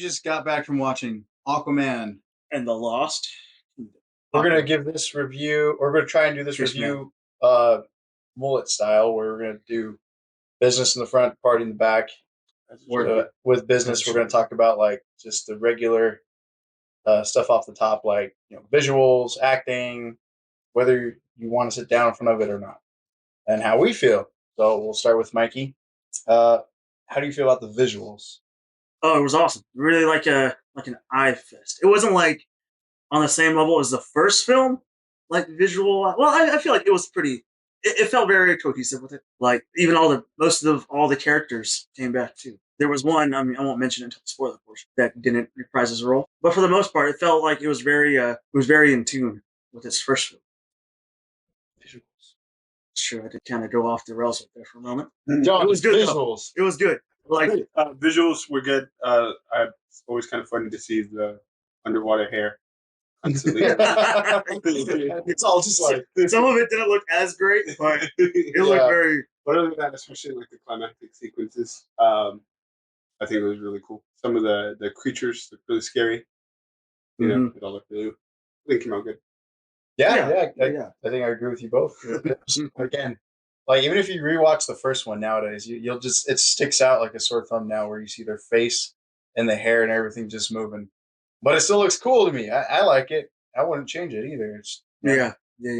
just got back from watching Aquaman and The Lost. We're going to give this review. We're going to try and do this review mullet style, where we're going to do business in the front, party in the back. With business, we're going to talk about like just the regular stuff off the top, like visuals, acting, whether you want to sit down in front of it or not, and how we feel. So we'll start with Mikey. How do you feel about the visuals? Oh, it was awesome. Really like an eye fest. It wasn't like on the same level as the first film, like visual. Well, I feel like it was pretty. It felt very cohesive with it. Like even most of all the characters came back too. There was one. I mean, I won't mention it until the spoiler portion that didn't reprise his role, but for the most part, it felt like it was very in tune with its first film. Visuals. Sure, I did kind of go off the rails there for a moment. John, it was good. Visuals. Though. It was good. Like visuals were good. It's always kind of funny to see the underwater hair. It's all just like some of it didn't look as great, but it looked very. But other than that, especially like the climactic sequences, I think it was really cool. Some of the creatures look really scary. You know, it all looked really. I think it came out good. Yeah. I think I agree with you both. Again, like even if you rewatch the first one nowadays, you'll just it sticks out like a sore thumb now, where you see their face and the hair and everything just moving. But it still looks cool to me. I like it. I wouldn't change it either. Yeah.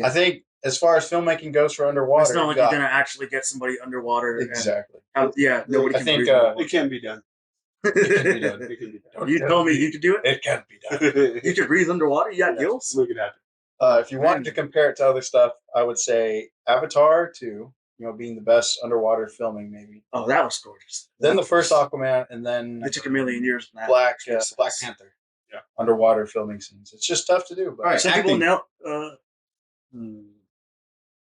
I think as far as filmmaking goes for underwater, it's not like you're gonna actually get somebody underwater. Exactly. Nobody can. It can be done. It can be done. You told me you could do it. It can be done. You could breathe underwater. You got gills. Look at that. If you wanted to compare it to other stuff, I would say Avatar 2, being the best underwater filming, maybe. Oh, that was gorgeous. Then the first Aquaman, and then it took a million years. Black Panther. Yeah, underwater filming scenes. It's just tough to do. But all right, some people now. It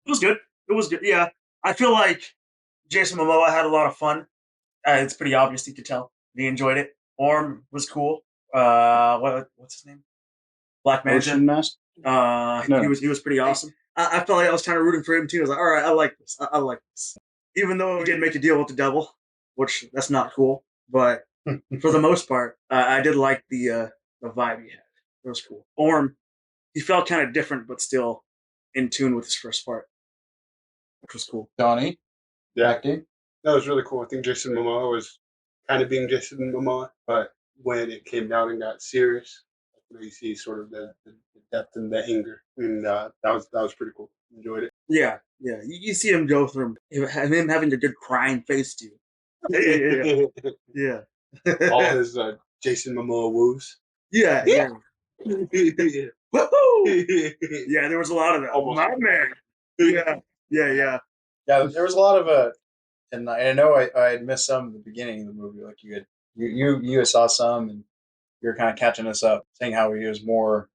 was good. It was good. Yeah, I feel like Jason Momoa had a lot of fun. It's pretty obvious you could tell he enjoyed it. Orm was cool. What's his name? Black Manta. No. He was pretty awesome. I felt like I was kind of rooting for him too. I was like, all right, I like this. I like this. Even though he did make a deal with the devil, which that's not cool. But for the most part, I did like the vibe he had. It was cool. Orm, he felt kind of different, but still in tune with his first part, which was cool. Donnie, acting. That was really cool. I think Jason Momoa was kind of being Jason Momoa, but when it came down and got serious, you see sort of the depth and the anger, and that was pretty cool. Enjoyed it. Yeah. You see him go through him having a good crying face too. Yeah. All his Jason Momoa woos. Yeah. Woohoo! Yeah, there was a lot of that. Almost. My man. Yeah. Yeah, there was a lot of and I know I had missed some at the beginning of the movie. Like you saw some, and you were kind of catching us up, saying how he was more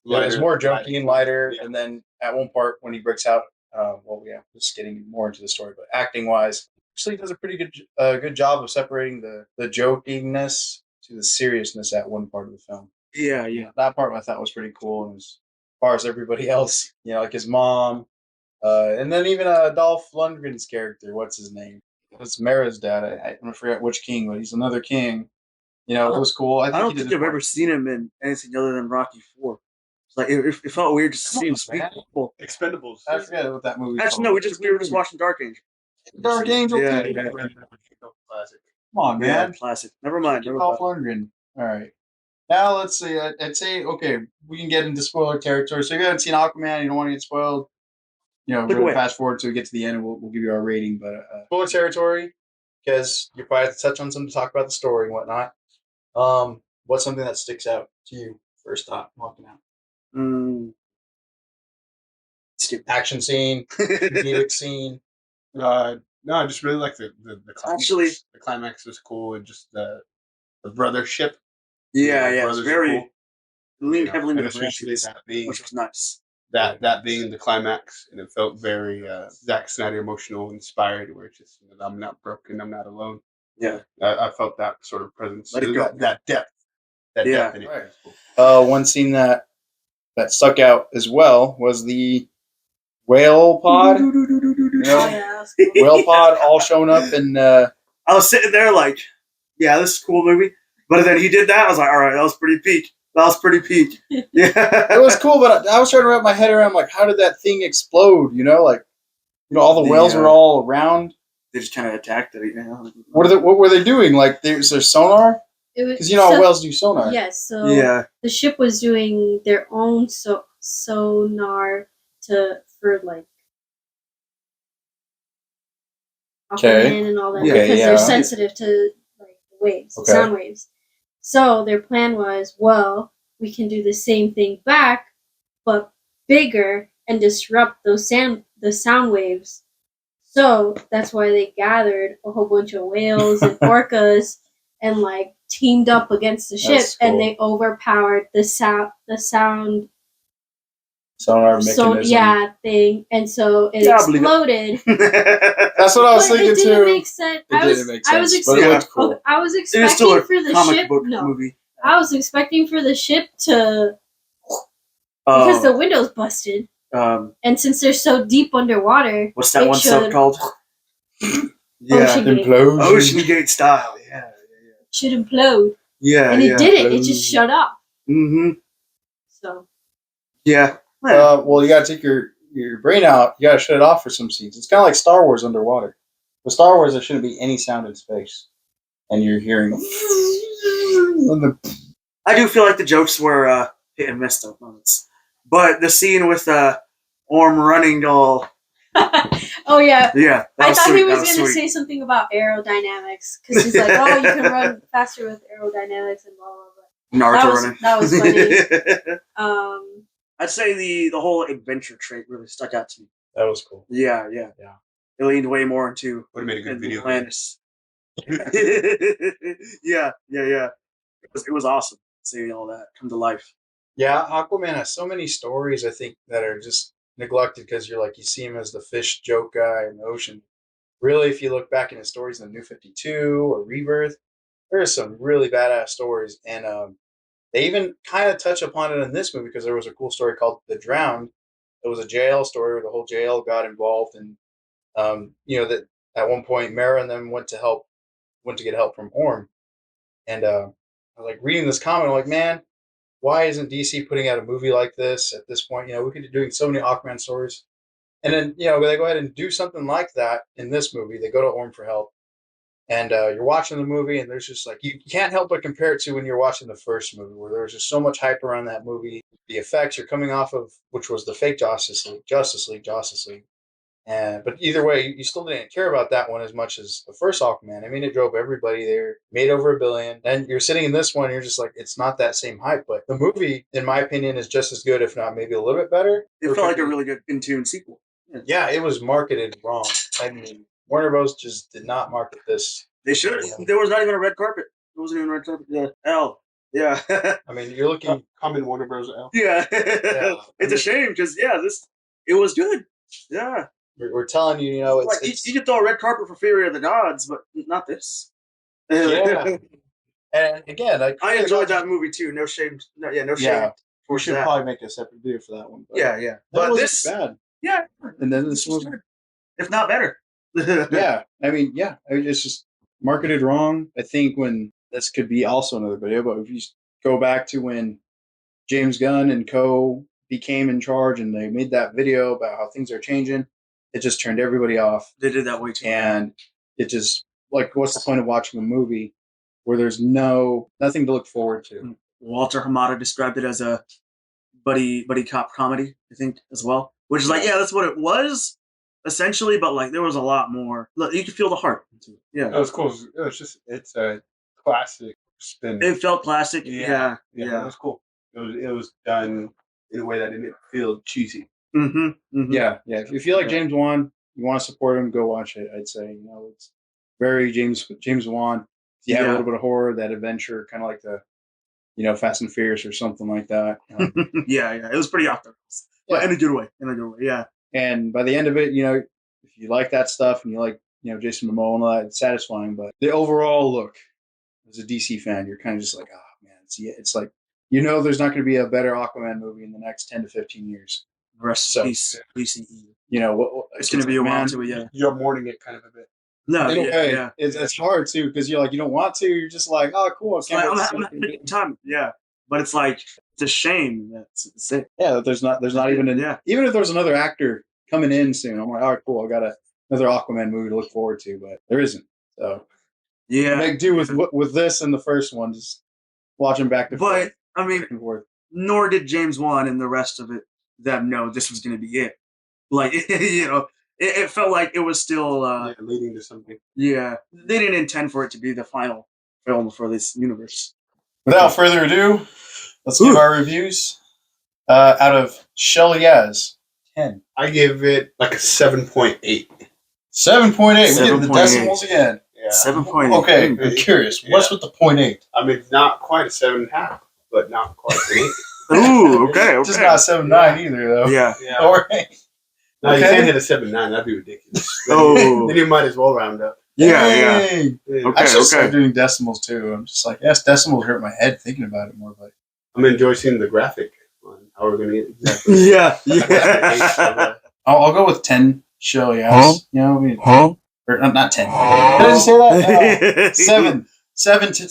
jokey and lighter. Yeah. And then at one part when he breaks out, just getting more into the story, but acting wise, actually does a pretty good job of separating the jokiness to the seriousness at one part of the film. Yeah. That part I thought was pretty cool. And as far as everybody else, like his mom, and then even Dolph Lundgren's character, what's his name? It's Mara's dad. I forget which king, but he's another king. It was cool. I don't think I've ever seen him in anything other than Rocky IV. It's like it felt weird to see him speak. Expendables. I forget what that movie. Actually, no, we were just watching Dark Angel. Dark Angel. Yeah. Classic. Come on, man. Yeah, classic. Never mind. Dolph Lundgren. All right. Now let's see. I'd say we can get into spoiler territory. So if you haven't seen Aquaman, you don't want to get spoiled. We're going to fast forward to get to the end, and we'll give you our rating. But spoiler territory, because you probably have to touch on something to talk about the story and whatnot. What's something that sticks out to you first thought walking out? Action scene, comedic scene. No, I just really like the climax. Actually, the climax was cool, and just the brothership. Yeah, it's very cool. leaned heavily into that being, which was nice. That being the climax, and it felt very Zack Snyder emotional, inspired, where it's just I'm not broken, I'm not alone. Yeah, I felt that sort of presence. Let it go. That depth. That depth in it. Right. Cool. One scene that stuck out as well was the whale pod. Whale pod all showing up, and I was sitting there like, yeah, this is a cool movie. But then he did that. I was like, all right, that was pretty peak. That was pretty peak. Yeah, It was cool, but I was trying to wrap my head around like, how did that thing explode? All the whales were all around. They just kind of attacked it. What were they doing? Like, there's their sonar? Because how whales do sonar. Yes, so the ship was doing their own sonar for like Aquaman and all that because they're sensitive to like the waves, sound waves. So their plan was, well, we can do the same thing back, but bigger and disrupt the sound waves. So that's why they gathered a whole bunch of whales and orcas and like teamed up against the ship, and they overpowered the sound sonar mechanism. Thing, and so it exploded. That's what I was thinking too. It didn't make sense. I was expecting cool. I was expecting for the ship. Movie. I was expecting for the ship to because the window's busted. And since they're so deep underwater, what's that one sub called? Implosion. Ocean Gate style. Yeah. Should implode. Yeah, and it didn't. It just shut off. Mm-hmm. So. Yeah. Well, you gotta take your brain out. You gotta shut it off for some scenes. It's kind of like Star Wars underwater. With Star Wars, there shouldn't be any sound in space, and you're hearing. I do feel like the jokes were hit and miss though moments, but the scene with Orm running all. Oh yeah. Yeah. I thought he was going to say something about aerodynamics because he's like, "Oh, you can run faster with aerodynamics and blah blah blah." Naruto running. That was funny. I'd say the whole adventure trait really stuck out to me. That was cool. Yeah. It leaned way more into would have made a good video. Atlantis. Yeah. It was awesome seeing all that come to life. Yeah, Aquaman has so many stories, I think, that are just neglected because you see him as the fish joke guy in the ocean. Really, if you look back in his stories in the New 52 or Rebirth, there are some really badass stories. And they even kind of touch upon it in this movie because there was a cool story called The Drowned. It was a jail story where the whole jail got involved. And, that at one point, Mara and them went to get help from Orm. And I was like reading this comment, I'm like, man, why isn't DC putting out a movie like this at this point? We could be doing so many Aquaman stories. And then, they go ahead and do something like that in this movie. They go to Orm for help. And you're watching the movie, and there's just you can't help but compare it to when you're watching the first movie, where there was just so much hype around that movie. The effects you're coming off of, which was the fake Justice League. But either way, you still didn't care about that one as much as the first Aquaman. I mean, it drove everybody there, made over $1 billion. And you're sitting in this one, and you're just like, it's not that same hype. But the movie, in my opinion, is just as good, if not maybe a little bit better. It felt like a really good in-tune sequel. Yeah, it was marketed wrong. I mean, Warner Bros. Just did not market this. They should. There was not even a red carpet. There wasn't even a red carpet. Yeah. L. Yeah. I mean, you're looking. Common Warner Bros. L. Yeah. It's a shame because it was good. Yeah. We're telling you, it's you could throw a red carpet for Fury of the Gods, but not this. Yeah. And again, I enjoyed that movie too. No shame. No shame. Yeah. We should probably make a separate video for that one. But yeah. But this bad. Yeah. And then this was good. If not better. Yeah. I mean, it's just marketed wrong. I think when this could be also another video, but if you go back to when James Gunn and co became in charge and they made that video about how things are changing, it just turned everybody off. They did that way too. And it just what's the point of watching a movie where there's nothing to look forward to? Walter Hamada described it as a buddy cop comedy, I think, as well. Which is that's what it was essentially, but there was a lot more. Look, you could feel the heart. Yeah, it was cool. It's a classic spin. It felt classic. Yeah. It was cool. It was done in a way that didn't feel cheesy. Mm-hmm. Yeah. If you like James Wan, you want to support him, go watch it. I'd say it's very James Wan. If you have a little bit of horror, that adventure, kind of like the Fast and Furious or something like that. Yeah, it was pretty off the rails, but in a good way. Yeah. And by the end of it, if you like that stuff and you like Jason Momoa and all that, it's satisfying. But the overall look, as a DC fan, you're kind of just like, oh man, it's like there's not going to be a better Aquaman movie in the next 10 to 15 years. Rest in peace, DCEU. It's going to be a while to it. Yeah, you're mourning it kind of a bit. No, in a way, yeah. it's hard too because you're like you don't want to. You're just like, oh, cool. It's like, I'm having a good time. Yeah, but it's like it's a shame that's it. Yeah, that there's not even even if there's another actor coming in soon, I'm like, all right, cool. I got another Aquaman movie to look forward to, but there isn't. So yeah, make do with this and the first one, just watching back to forth. But I mean, nor did James Wan and the rest of it them know this was going to be it. Like it felt like it was still leading to something. Yeah, they didn't intend for it to be the final film for this universe. Without further ado, let's give our reviews. Out of Shell Yaz, 10. I give it like a 7.8. 7.8. We're getting the decimals again. Yeah. 7.8. Okay, I'm curious. Yeah. What's with the 0.8? I mean, not quite a 7.5, but not quite an 8. Ooh, okay. Just not 7.9 either, though. Yeah. Or 8. No, you can't hit a 7.9. That'd be ridiculous. Oh. Then you might as well round up. Yeah. Okay, I should start Okay. doing decimals too. I'm just like, yes, decimals hurt my head thinking about it more. But I'm enjoying seeing the graphic on how we're going to get exactly. Yeah. I'll go with 10 Shell Yaz. You know, I mean, or not 10. Did I just say that? 7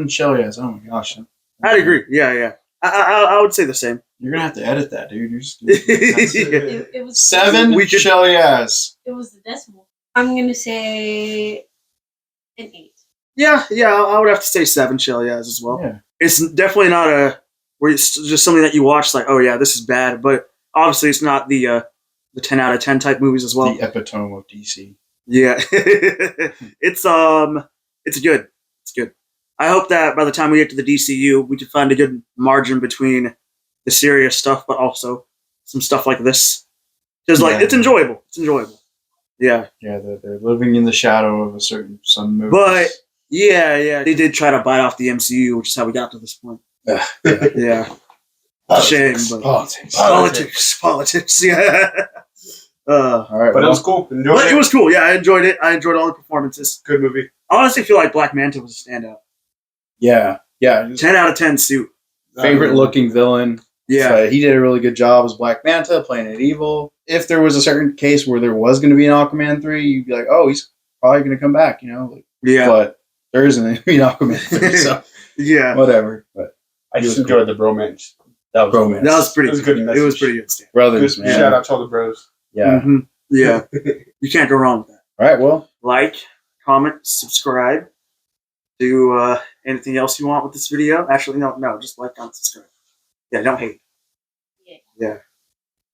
Shell Yaz. Oh my gosh. I'd agree. Yeah. I would say the same. You're gonna have to edit that, dude. You're just It was 7 Shell Yaz. It was the decimal. I'm gonna say an 8. Yeah. I would have to say 7 Shell Yaz as well. Yeah. It's definitely not where it's just something that you watch like, oh yeah, this is bad. But obviously, it's not the 10 out of 10 type movies as well. The epitome of DC. Yeah, it's good. It's good. I hope that by the time we get to the DCU, we can find a good margin between the serious stuff, but also some stuff like this. Because it's enjoyable. It's enjoyable. Yeah. Yeah, they're living in the shadow of some movies. But yeah, they did try to bite off the MCU, which is how we got to this point. Yeah. Yeah. Shame, but politics. Yeah. All right, But it was cool. Enjoyed it. It was cool. Yeah, I enjoyed it. I enjoyed all the performances. Good movie. I honestly feel like Black Manta was a standout. Yeah. 10 out of 10 suit. Favorite looking villain. Yeah. He did a really good job as Black Manta, playing it evil. If there was a certain case where there was going to be an Aquaman 3, you'd be like, oh, he's probably going to come back, you know? Yeah. But there isn't an Aquaman 3, so yeah. whatever. But I just enjoyed the bromance. That was bromance. That was pretty It was good. good It was pretty good. Brothers, Good. man. Shout out to all the bros. Yeah. Mm-hmm. Yeah. You can't go wrong with that. All right, well. Like, comment, subscribe. Do anything else you want with this video? Actually, no. Just like, comment, subscribe. Yeah, don't hate. Yeah.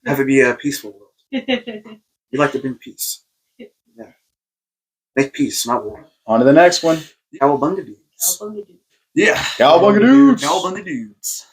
Have it be a peaceful world. We like to bring peace. Yeah. Make peace, not war. On to the next one. Cowabunga dudes. Cowabunga dude. Yeah. Cowabunga dudes. Cowabunga dudes.